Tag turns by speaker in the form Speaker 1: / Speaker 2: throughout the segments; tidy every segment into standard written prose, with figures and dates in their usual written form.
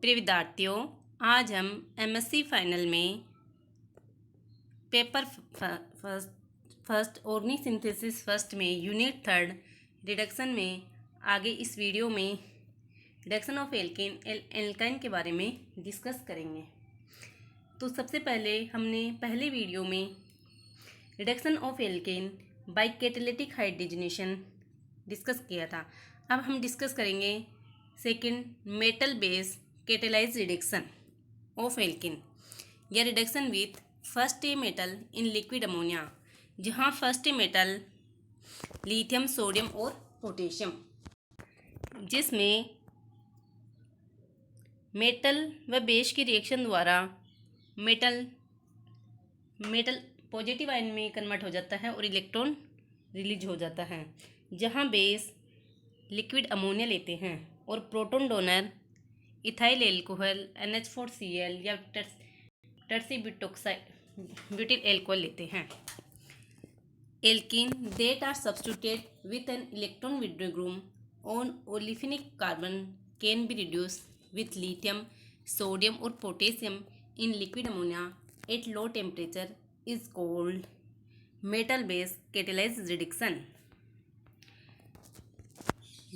Speaker 1: प्रिय विद्यार्थियों, आज हम एमएससी फाइनल में paper first organic synthesis first में यूनिट 3 रिडक्शन में आगे इस वीडियो में रिडक्शन ऑफ एल्काइन के बारे में डिस्कस करेंगे। तो सबसे पहले हमने पहले वीडियो में reduction of alkene by catalytic hydrogenation discuss किया था। अब हम डिस्कस करेंगे second metal base catalyse reduction of alkene या reduction with first A metal in liquid ammonia, जहाँ first A metal lithium, sodium और पोटेशियम, जिसमें मेटल व बेस की रिएक्शन द्वारा मेटल पॉजिटिव आयन में कन्वर्ट हो जाता है और इलेक्ट्रॉन रिलीज हो जाता है, जहाँ बेस लिक्विड अमोनिया लेते हैं और proton donor ethyl alcohol NH4Cl या टर्सी ब्यूटिल एल्कोहल लेते हैं। Alkene that are substituted with an electron withdrawing group on olefinic carbon can be reduced with lithium, sodium or potassium in liquid ammonia at low temperature is called metal base catalyzed reduction.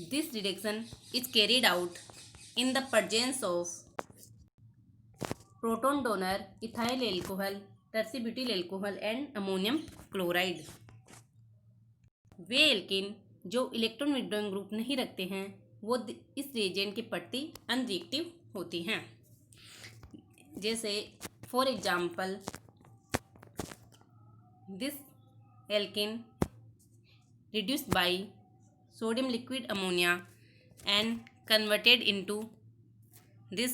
Speaker 1: This reduction is carried out in the presence of proton donor ethyl alcohol, tertiary alcohol and ammonium chloride. वे alkane जो electron withdrawing group नहीं रखते हैं वो इस reagent के प्रति unreactive होती हैं। जैसे for example this alkane reduced by sodium liquid ammonia and converted into this,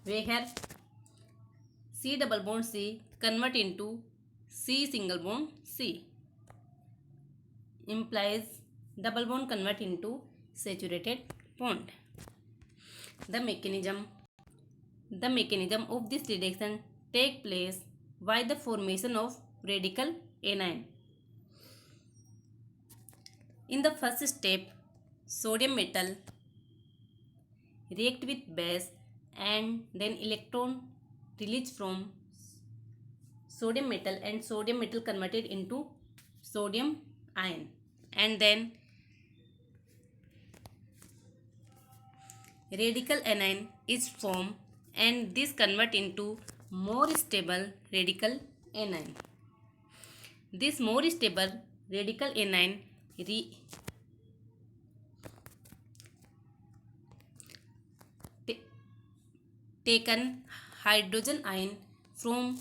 Speaker 1: where C double bond C convert into C single bond C, implies double bond convert into saturated bond. The mechanism of this reduction take place by the formation of radical anion. In the first step, sodium metal react with base and then electron released from sodium metal and sodium metal converted into sodium ion, and then radical anion is formed and this convert into more stable radical anion. This more stable radical anion taken hydrogen ion from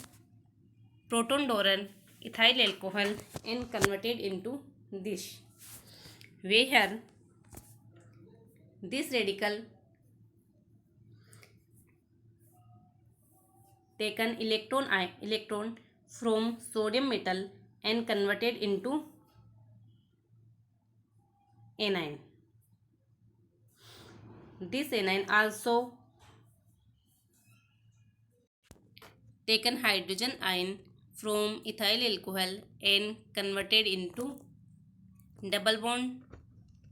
Speaker 1: proton donor ethyl alcohol and converted into this, where this radical taken electron from sodium metal and converted into anion. This anion also taken hydrogen ion from ethyl alcohol and converted into double bond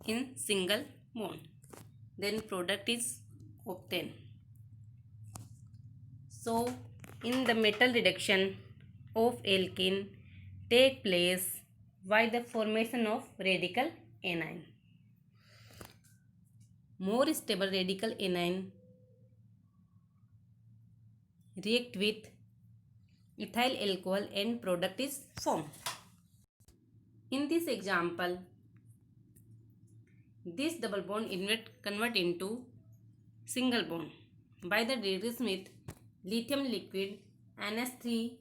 Speaker 1: in single bond. Then product is obtained. So in the metal reduction of alkene take place by the formation of radical anion. More stable radical anion react with ethyl alcohol and product is formed. In this example, this double bond convert into single bond by the reduction with lithium liquid NH3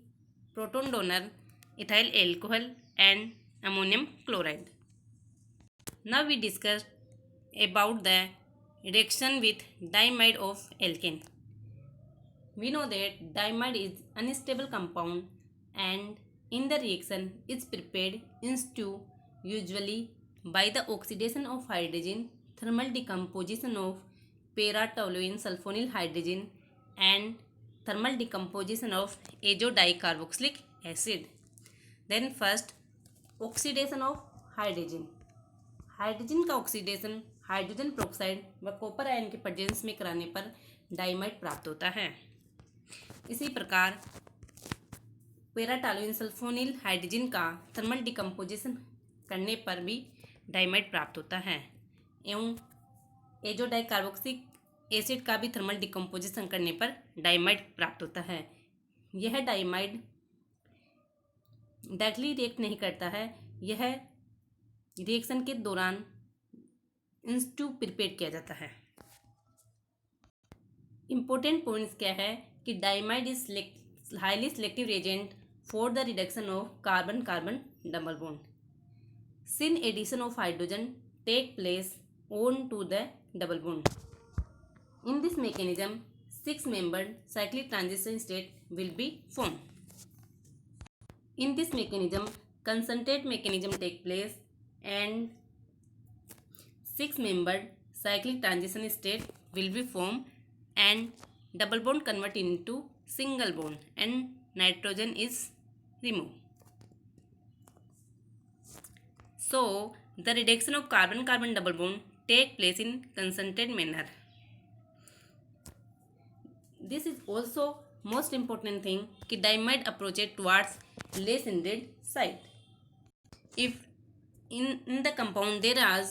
Speaker 1: proton donor ethyl alcohol and ammonium chloride. Now we discuss about the reaction with diamide of alkane. We know that diamide is unstable compound and in the reaction is prepared in stew usually by the oxidation of hydrogen, thermal decomposition of para-toluene sulfonyl hydrogen and thermal decomposition of azo-dicarboxylic acid. Then first oxidation of hydrogen. Hydrogen का oxidation hydrogen peroxide व copper ion के presence में कराने पर डाइमाइड प्राप्त होता है। इसी प्रकार पैराटोल्यूइन सल्फोनिल हाइड्रोजन का थर्मल डिकम्पोजिशन करने पर भी डाइमाइड प्राप्त होता है एवं एजोडाई कार्बोक्सिलिक एसिड का भी थर्मल डिकम्पोजिशन करने पर डाइमाइड प्राप्त होता है। यह डाइमाइड डायरेक्टली रिएक्ट नहीं करता है, यह रिएक्शन के दौरान इंस्टू प्रिपेयर किया जाता है। इम्पोर्टेंट पॉइंट्स क्या है कि diimide is highly selective reagent for the reduction of carbon carbon double bond. Syn addition of hydrogen take place on to the double bond. In this mechanism, 6-membered cyclic transition state will be formed. In this mechanism, concentrate mechanism take place and 6-membered cyclic transition state will be formed and double bond convert into single bond and nitrogen is removed. So, the reduction of carbon-carbon double bond take place in concentrated manner. This is also most important thing कि diamide approaches towards less hindered site. If in the compound there are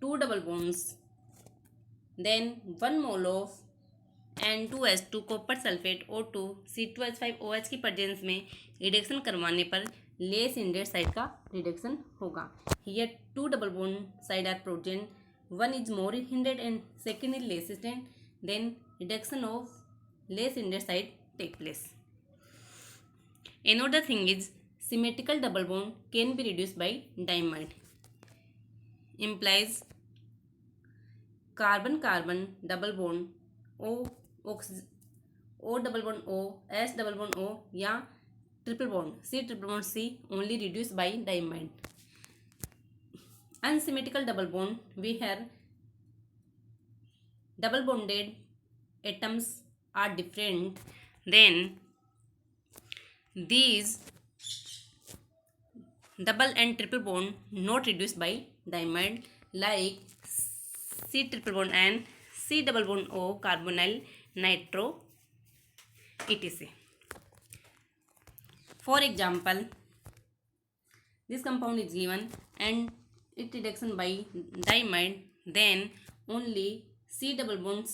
Speaker 1: 2 double bonds, then 1 mole of N2H2 copper sulfate O2 C2H5OH की presence में reduction करवाने पर less हिंडेड side का reduction होगा। Here 2 double bond side are present, one is more hindered and second is less hindered, then reduction of less hindered side take place. Another thing is symmetrical double bond can be reduced by diamide. Implies carbon carbon double bond O double bond O, S double bond O या triple bond C only reduced by diamide. Unsymmetrical double bond, we have double bonded atoms are different, then these double and triple bond not reduced by diamide like C triple bond and C double bond O carbonyl nitro etc. For example, this compound is given and it reduction by diamide, then only C double bond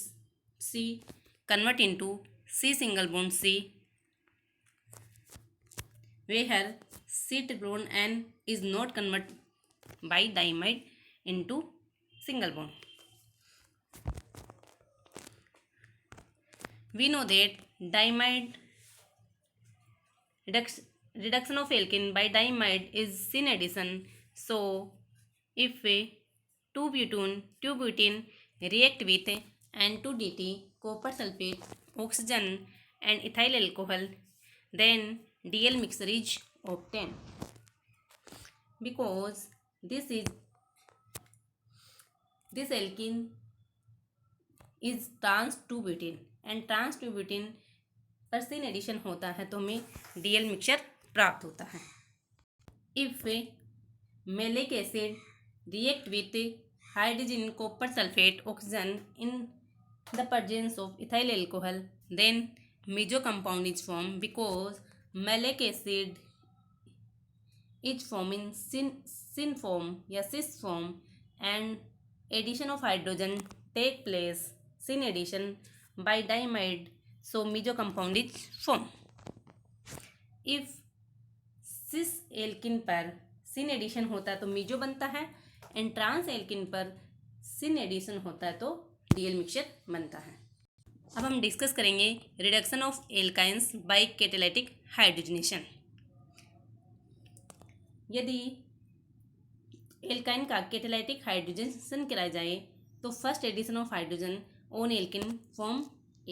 Speaker 1: C convert into C single bond C, where C triple bond N is not convert by diamide into single bond. We know that diamide reduction of alkene by diamide is syn addition. So, if 2-butene react with N2DT, copper sulfate, oxygen and ethyl alcohol, then DL mixture is obtained. Because this alkene is trans 2-butene and trans 2-butene पर सिन addition होता है तो हमें DL mixture प्राप्त होता है। If maleic acid react with hydrogen copper sulphate oxygen in the presence of ethyl alcohol, then meso compound is form because maleic acid is form in syn form या cis form and addition of hydrogen take place syn addition by diimide, so meso compound is formed. If cis alkene पर सिन addition होता है तो meso बनता है and trans alkene पर सिन addition होता है तो डीएल मिक्सचर बनता है। अब हम डिस्कस करेंगे reduction of alkynes by catalytic hydrogenation. यदि एल्काइन का कैटालिटिक हाइड्रोजनेशन कराया जाए तो first addition of hydrogen on alkene form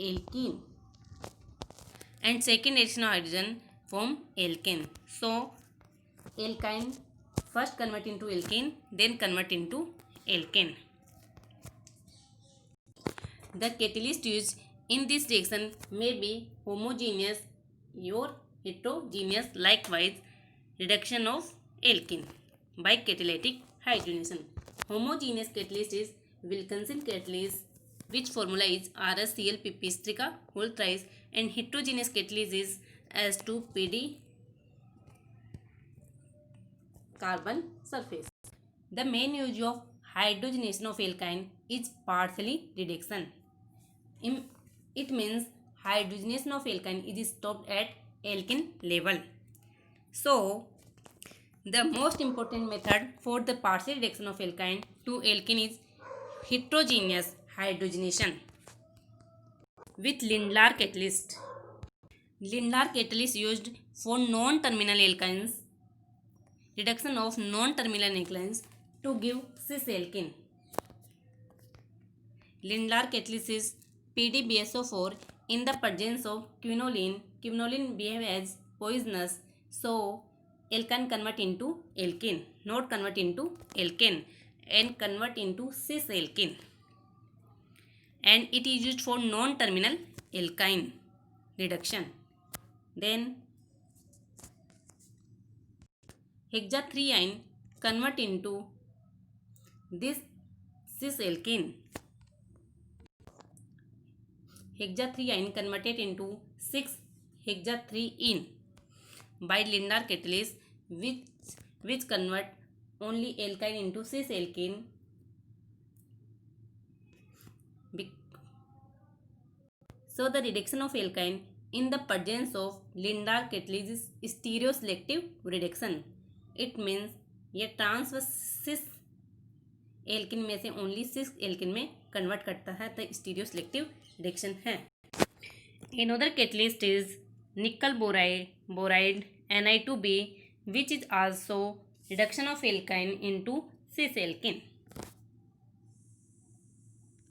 Speaker 1: alkene and second addition of hydrogen form alkane. So alkyne first convert into alkene, then convert into alkane. The catalyst used in this reaction may be homogeneous or heterogeneous. Likewise, reduction of alkene by catalytic hydrogenation. Homogeneous catalyst is Wilkinson catalyst, which formula is RsCl PP whole thrice, and heterogeneous catalyst is S2PD carbon surface. The main use of hydrogenation of alkyne is partially reduction. It means hydrogenation of alkyne is stopped at alkene level. So, the most important method for the partial reduction of alkyne to alkene is heterogeneous hydrogenation with Lindlar catalyst. Lindlar catalyst used for non-terminal alkynes, reduction of non-terminal alkynes to give cis-alkene. Lindlar catalyst is PDBSO4 in the presence of quinoline. Quinoline behaves as poisonous, so alkyne convert into alkene, not convert into alkane, and convert into cis-alkene. And it is used for non-terminal alkyne reduction. Then hexathreene convert into this cis-alkene. Hexathreene converted into 6-hexathreene by Lindlar catalyst, which convert only alkyne into cis-alkene. So the reduction of alkyne in the presence of Lindlar catalyst is stereoselective reduction. It means ये trans सिस alkene में से only सिस alkene में convert करता है, तो stereoselective reduction है. Another catalyst is nickel boride Ni2B, which is also reduction of alkyne into cis alkene.